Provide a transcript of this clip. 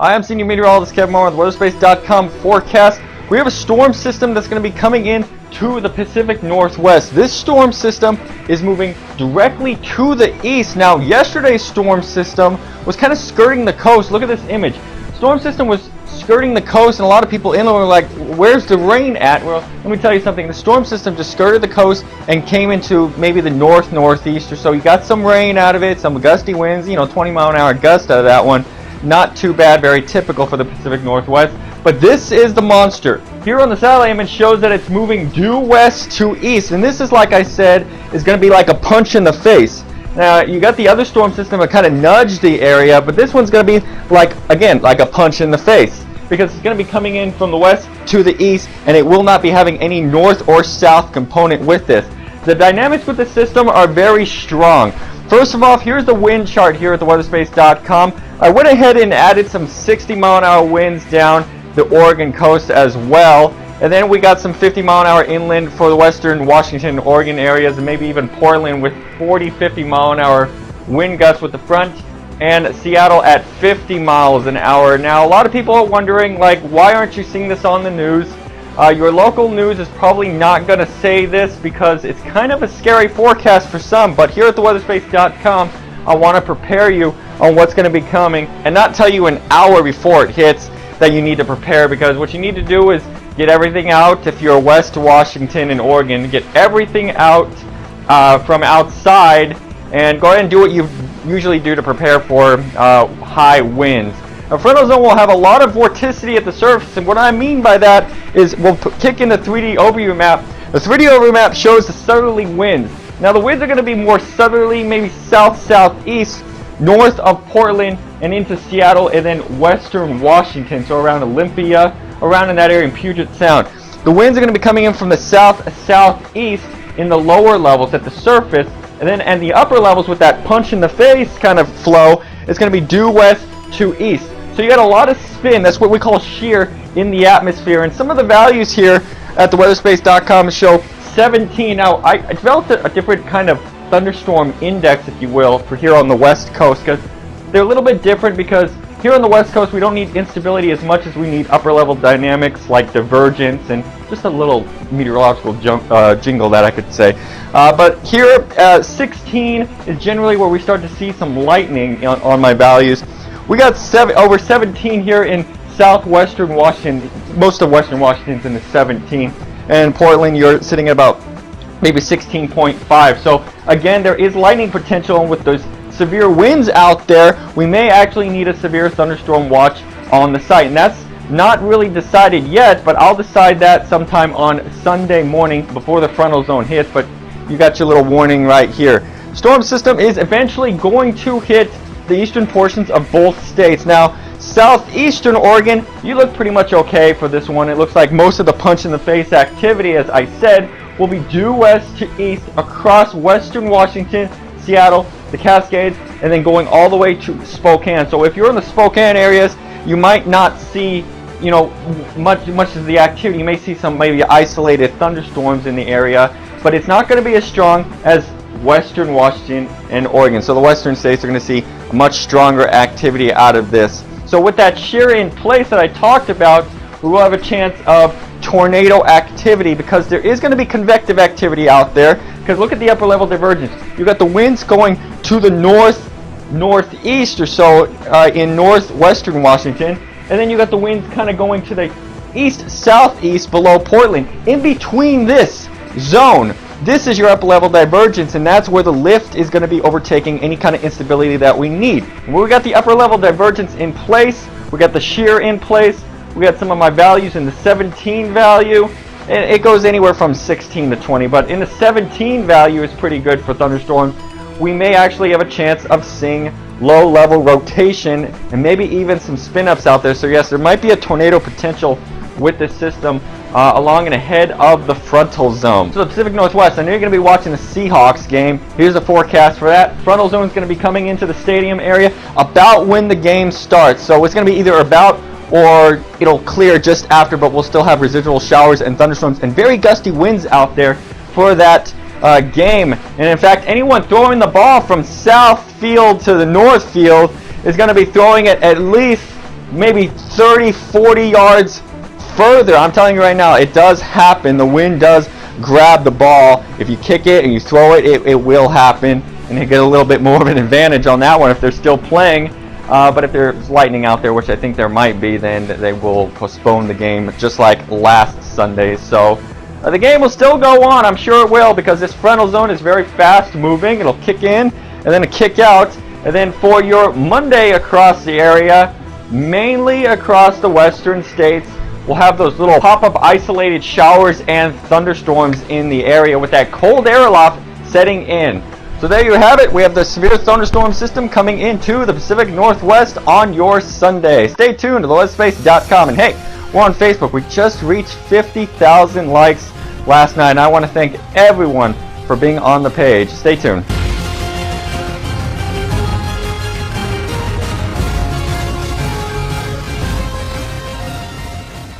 I am senior meteorologist Kevin Moore with weatherspace.com forecast. We have a storm system that's going to be coming in to the Pacific Northwest. This storm system is moving directly to the east. Now, yesterday's storm system was kind of skirting the coast. Look at this image. Storm system was skirting the coast, and a lot of people inland were like, where's the rain at? Well, let me tell you something. The storm system just skirted the coast and came into maybe the northeast or so. You got some rain out of it, some gusty winds, 20-mile-an-hour gust out of that one. Not too bad, very typical for the Pacific Northwest. But this is the monster. Here on the satellite image shows that it's moving due west to east. And this is, like I said, is going to be like a punch in the face. Now, you got the other storm system that kind of nudged the area, but this one's going to be like, again, like a punch in the face. Because it's going to be coming in from the west to the east, and it will not be having any north or south component with this. The dynamics with the system are very strong. First of all, here's the wind chart here at theweatherspace.com. I went ahead and added some 60-mile-an-hour winds down the Oregon coast as well. And then we got some 50-mile-an-hour inland for the western Washington and Oregon areas, and maybe even Portland with 40-50-mile-an-hour wind gusts with the front, and Seattle at 50 miles an hour. Now, a lot of people are wondering, like, why aren't you seeing this on the news? Your local news is probably not going to say this because it's kind of a scary forecast for some, but here at theweatherspace.com, I want to prepare you on what's going to be coming and not tell you an hour before it hits that you need to prepare, because what you need to do is get everything out. If you're west Washington and Oregon, get everything out from outside and go ahead and do what you usually do to prepare for high winds. A frontal zone will have a lot of vorticity at the surface, and what I mean by that is we'll kick in the 3D overview map. The 3D overview map shows the southerly winds. Now the winds are going to be more southerly, maybe south-southeast, north of Portland and into Seattle, and then western Washington, so around Olympia, around in that area in Puget Sound. The winds are going to be coming in from the south-southeast in the lower levels at the surface, and then at the upper levels with that punch in the face kind of flow, it's going to be due west to east. So you got a lot of spin, that's what we call shear, in the atmosphere. And some of the values here at theweatherspace.com show 17. Now, I developed a different kind of thunderstorm index, if you will, for here on the west coast, because they're a little bit different, because here on the west coast we don't need instability as much as we need upper level dynamics like divergence and just a little meteorological jingle that I could say. But here 16 is generally where we start to see some lightning on my values. We got over 17 here in southwestern Washington. Most of western Washington's in the 17. And Portland, you're sitting at about maybe 16.5. So again, there is lightning potential, and with those severe winds out there, we may actually need a severe thunderstorm watch on the site. And that's not really decided yet, but I'll decide that sometime on Sunday morning before the frontal zone hits. But you got your little warning right here. Storm system is eventually going to hit the eastern portions of both states. Now, southeastern Oregon, you look pretty much okay for this one. It looks like most of the punch in the face activity, as I said, will be due west to east across western Washington, Seattle, the Cascades, and then going all the way to Spokane. So if you're in the Spokane areas, you might not see much of the activity. You may see some maybe isolated thunderstorms in the area, but it's not going to be as strong as western Washington and Oregon. So the western states are going to see much stronger activity out of this. So with that shear in place that I talked about, we will have a chance of tornado activity, because there is going to be convective activity out there. Because look at the upper level divergence. You've got the winds going to the northeast or so in northwestern Washington, and then you got the winds kind of going to the east-southeast below Portland. In between this zone, this is your upper level divergence, and that's where the lift is going to be overtaking any kind of instability that we need. When we got the upper level divergence in place, we got the shear in place, we got some of my values in the 17 value, and it goes anywhere from 16 to 20, but in the 17 value is pretty good for thunderstorms. We may actually have a chance of seeing low level rotation and maybe even some spin ups out there. So yes, there might be a tornado potential with this system along and ahead of the frontal zone. So the Pacific Northwest, I know you're going to be watching the Seahawks game. Here's the forecast for that. Frontal zone is going to be coming into the stadium area about when the game starts. So it's going to be either about or it'll clear just after, but we'll still have residual showers and thunderstorms and very gusty winds out there for that game. And in fact, anyone throwing the ball from south field to the north field is going to be throwing it at least maybe 30, 40 yards further. I'm telling you right now, it does happen. The wind does grab the ball. If you kick it and you throw it, it will happen, and you get a little bit more of an advantage on that one if they're still playing. But if there's lightning out there, which I think there might be, then they will postpone the game just like last Sunday. So the game will still go on. I'm sure it will, because this frontal zone is very fast moving. It'll kick in and then a kick out. And then for your Monday across the area, mainly across the western states, we'll have those little pop-up isolated showers and thunderstorms in the area with that cold air aloft setting in. So there you have it. We have the severe thunderstorm system coming into the Pacific Northwest on your Sunday. Stay tuned to theweatherspace.com. And hey, we're on Facebook. We just reached 50,000 likes last night, and I want to thank everyone for being on the page. Stay tuned.